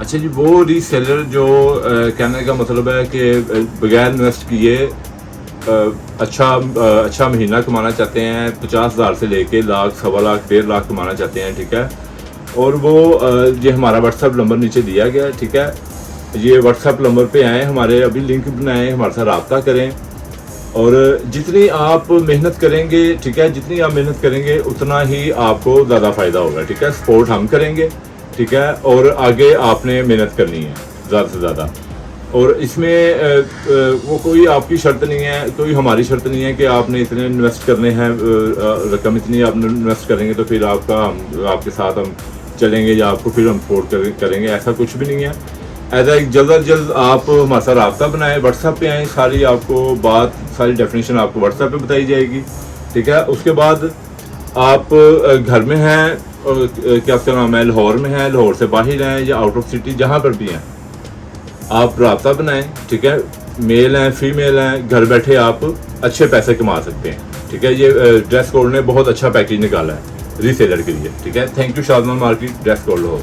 अच्छा जी, वो रीसेलर जो कहने का मतलब है कि बगैर इन्वेस्ट किए अच्छा महीना कमाना चाहते हैं, 50,000 से लेके लाख, सवा लाख, 1.5 लाख कमाना चाहते हैं, ठीक है। और वो ये हमारा व्हाट्सएप नंबर नीचे दिया गया है, ठीक है। ये व्हाट्सएप नंबर पे आएँ, हमारे अभी लिंक बनाएं, हमारे साथ रब्ता करें। और जितनी आप मेहनत करेंगे, ठीक है, जितनी आप मेहनत करेंगे उतना ही आपको ज़्यादा फ़ायदा होगा, ठीक है। सपोर्ट हम करेंगे, ठीक है, और आगे आपने मेहनत करनी है ज़्यादा से ज़्यादा। और इसमें वो कोई आपकी शर्त नहीं है, कोई हमारी शर्त नहीं है कि आपने इतने इन्वेस्ट करने हैं, रकम इतनी आपने इन्वेस्ट करेंगे तो फिर आपके साथ हम चलेंगे या आपको फिर हम सपोर्ट करेंगे, ऐसा कुछ भी नहीं है। ऐसा जल्द अज जल्द आप हमारे साथ रब्ता बनाएं, व्हाट्सएप पे आएँ, सारी आपको बात, सारी डेफिनेशन आपको व्हाट्सएप पे बताई जाएगी, ठीक है। उसके बाद आप घर में हैं, क्या उसका नाम है, लाहौर में हैं, लाहौर से बाहर हैं या आउट ऑफ सिटी, जहाँ पर भी हैं, आप रब्ता बनाएं, ठीक है। मेल हैं, फीमेल हैं, घर बैठे आप अच्छे पैसे कमा सकते हैं, ठीक है। ये ड्रेस कोड ने बहुत अच्छा पैकेज निकाला है रीसेलर के लिए, ठीक है। Thank you Shadman market dress code Lahore.